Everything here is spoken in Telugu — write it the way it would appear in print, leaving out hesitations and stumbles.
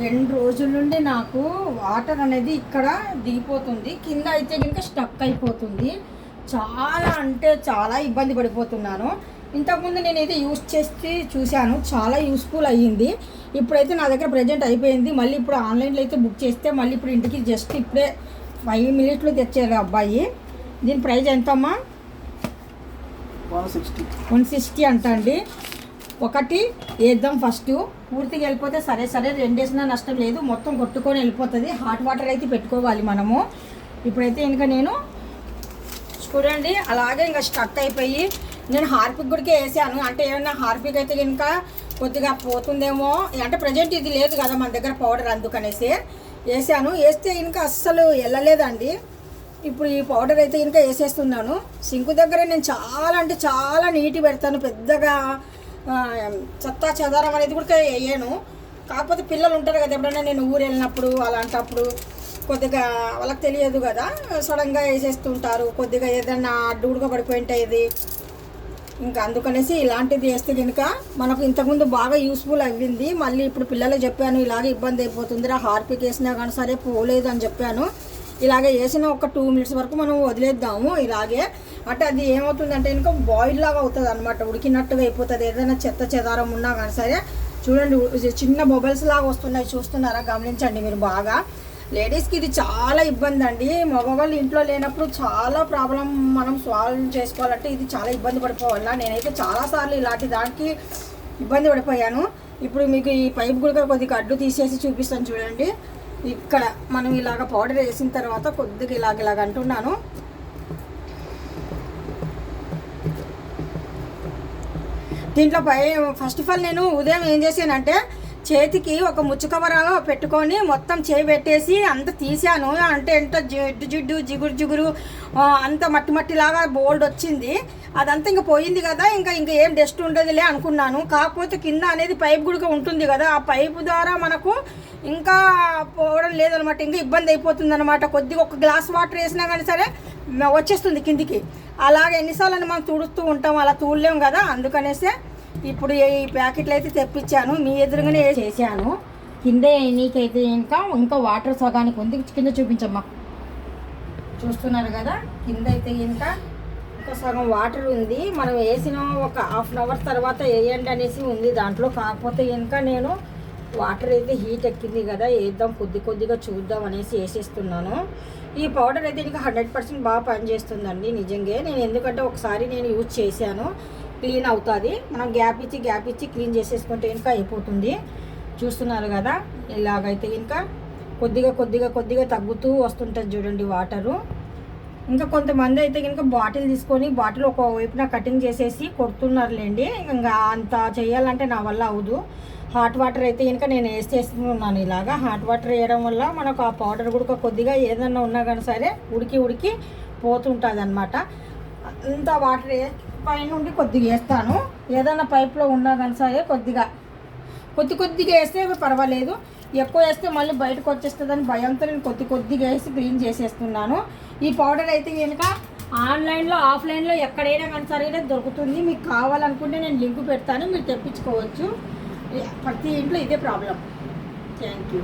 2 రోజుల నుండి నాకు వాటర్ అనేది ఇక్కడ దిగిపోతుంది, కింద అయితే కనుక స్టక్ అయిపోతుంది. చాలా అంటే చాలా ఇబ్బంది పడిపోతున్నాను. ఇంతకుముందు నేనైతే యూస్ చేసి చూశాను, చాలా యూస్ఫుల్ అయ్యింది. ఇప్పుడైతే నా దగ్గర ప్రజెంట్ అయిపోయింది. మళ్ళీ ఇప్పుడు ఆన్లైన్లో అయితే బుక్ చేస్తే మళ్ళీ ఇప్పుడు ఇంటికి జస్ట్ ఇప్పుడే 5 మినిట్లో తెచ్చారు అబ్బాయి. దీని ప్రైస్ ఎంతమ్మా? 160 అంట అండి. ఒకటి వేద్దాం ఫస్ట్, పూర్తిగా వెళ్ళిపోతే సరే 2 వేసినా నష్టం లేదు, మొత్తం కొట్టుకొని వెళ్ళిపోతుంది. హాట్ వాటర్ అయితే పెట్టుకోవాలి మనము. ఇప్పుడైతే ఇంకా నేను చూడండి అలాగే ఇంకా స్టక్ అయిపోయి నేను హార్పిక్ కూడా వేసాను. అంటే ఏమన్నా హార్పిక్ అయితే ఇంకా కొద్దిగా పోతుందేమో, అంటే ప్రజెంట్ ఇది లేదు కదా మన దగ్గర పౌడర్, అందుకనేసి వేసాను. వేస్తే ఇంకా అస్సలు వెళ్ళలేదండి. ఇప్పుడు ఈ పౌడర్ అయితే ఇంకా వేసేస్తున్నాను. సింకు దగ్గర నేను చాలా అంటే చాలా నీటి పెడతాను, పెద్దగా చెత్త చెదారం అనేది కూడా వేయను. కాకపోతే పిల్లలు ఉంటారు కదా, ఎప్పుడైనా నేను ఊరు వెళ్ళినప్పుడు అలాంటప్పుడు కొద్దిగా వాళ్ళకి తెలియదు కదా, సడన్గా వేసేస్తుంటారు. కొద్దిగా ఏదైనా అడ్డుగా పడిపోయింటే ఇది ఇంకా అందుకనేసి ఇలాంటిది వేస్తే కనుక మనకు ఇంతకుముందు బాగా యూస్ఫుల్ అయ్యింది. మళ్ళీ ఇప్పుడు పిల్లలకు చెప్పాను ఇలాగే ఇబ్బంది అయిపోతుందిరా, హార్పిక్ వేసినా కానీ సరే పోలేదు అని చెప్పాను. ఇలాగే వేసిన ఒక 2 మినిట్స్ వరకు మనం వదిలేద్దాము ఇలాగే. అంటే అది ఏమవుతుందంటే ఇంకా బాయిల్ లాగా అవుతుంది అనమాట, ఉడికినట్టుగా అయిపోతుంది. ఏదైనా చెత్త చెదారం ఉన్నా కానీ సరే చూడండి చిన్న బొబల్స్ లాగా వస్తున్నాయి, చూస్తున్నారా? గమనించండి మీరు బాగా. లేడీస్కి ఇది చాలా ఇబ్బంది అండి. మగవాళ్ళు ఇంట్లో లేనప్పుడు చాలా ప్రాబ్లం మనం సాల్వ్ చేసుకోవాలంటే ఇది చాలా ఇబ్బంది పడిపోవాలా. నేనైతే చాలాసార్లు ఇలాంటి దానికి ఇబ్బంది పడిపోయాను. ఇప్పుడు మీకు ఈ పైప్ కూడా కొద్దిగా అడ్డు తీసేసి చూపిస్తాను చూడండి. ఇక్కడ మనం ఇలాగ పౌడర్ వేసిన తర్వాత కొద్దిగా ఇలాగ అంటున్నాను. దీంట్లో ఫస్ట్ ఆఫ్ ఆల్ నేను ఉదయం ఏం చేశానంటే చేతికి ఒక ముచ్చు కవర్ పెట్టుకొని మొత్తం చేయి పెట్టేసి అంత తీసాను. అంటే ఎంత జిడ్డు జిగురు అంత మట్టిలాగా బోల్డ్ వచ్చింది. అదంతా ఇంకా పోయింది కదా, ఇంకా ఏం డస్ట్ ఉండదులే అనుకున్నాను. కాకపోతే కింద అనేది పైప్ కూడా ఉంటుంది కదా, ఆ పైపు ద్వారా మనకు ఇంకా పోవడం లేదనమాట, ఇంకా ఇబ్బంది అయిపోతుంది అనమాట. కొద్దిగా ఒక గ్లాస్ వాటర్ వేసినా కానీ సరే వచ్చేస్తుంది కిందికి. అలాగే ఎన్నిసార్లు మనం తుడుస్తూ ఉంటాం, అలా తూడలేం కదా. అందుకనేసే ఇప్పుడు ఈ ప్యాకెట్లు అయితే తెప్పించాను, మీ ఎదురుగానే చేశాను. కింద నీకైతే ఇంకా వాటర్ సగానికి ఉంది. కింద చూపించమ్మా, చూస్తున్నారు కదా, కింద అయితే ఇంకా సగం వాటర్ ఉంది. మనం వేసిన ఒక 1/2 అవర్ తర్వాత వేయండి అనేసి ఉంది దాంట్లో. కాకపోతే ఇంకా నేను వాటర్ అయితే హీట్ ఎక్కింది కదా, వేద్దాం కొద్దిగా చూద్దాం అనేసి వేసేస్తున్నాను. ఈ పౌడర్ అయితే ఇంకా 100% బాగా పనిచేస్తుందండి నిజంగా. నేను ఎందుకంటే ఒకసారి నేను యూజ్ చేశాను, క్లీన్ అవుతుంది. మనం గ్యాప్ ఇచ్చి క్లీన్ చేసేసుకుంటే ఇంకా అయిపోతుంది. చూస్తున్నారు కదా, ఇలాగైతే ఇంకా కొద్దిగా తగ్గుతూ వస్తుంటుంది చూడండి వాటరు. ఇంకా కొంతమంది అయితే కనుక బాటిల్ తీసుకొని బాటిల్ ఒక వైపున కటింగ్ చేసేసి కొడుతున్నారులేండి. ఇంకా అంత చేయాలంటే నా వల్ల అవ్వదు. హాట్ వాటర్ అయితే కనుక నేను వేసేస్తున్నాను. ఇలాగా హాట్ వాటర్ వేయడం వల్ల మనకు ఆ పౌడర్ కూడా కొద్దిగా ఏదన్నా ఉన్నా కానీ సరే ఉడికి పోతుంటుంది అనమాట. అంత వాటర్ పైనుండి కొద్దిగా వేస్తాను. ఏదైనా పైప్లో ఉన్నా కానీ సరే కొద్దిగా వేస్తే పర్వాలేదు. ఎక్కువ వేస్తే మళ్ళీ బయటకు వచ్చేస్తుందని భయంతో నేను కొద్దిగా వేసి క్లీన్ చేసేస్తున్నాను. ఈ పౌడర్ అయితే కనుక ఆన్లైన్లో ఆఫ్లైన్లో ఎక్కడైనా కానీ సరే దొరుకుతుంది. మీకు కావాలనుకుంటే నేను లింక్ పెడతాను, మీరు తెప్పించుకోవచ్చు. ప్రతి ఇంట్లో ఇదే ప్రాబ్లం. Thank you.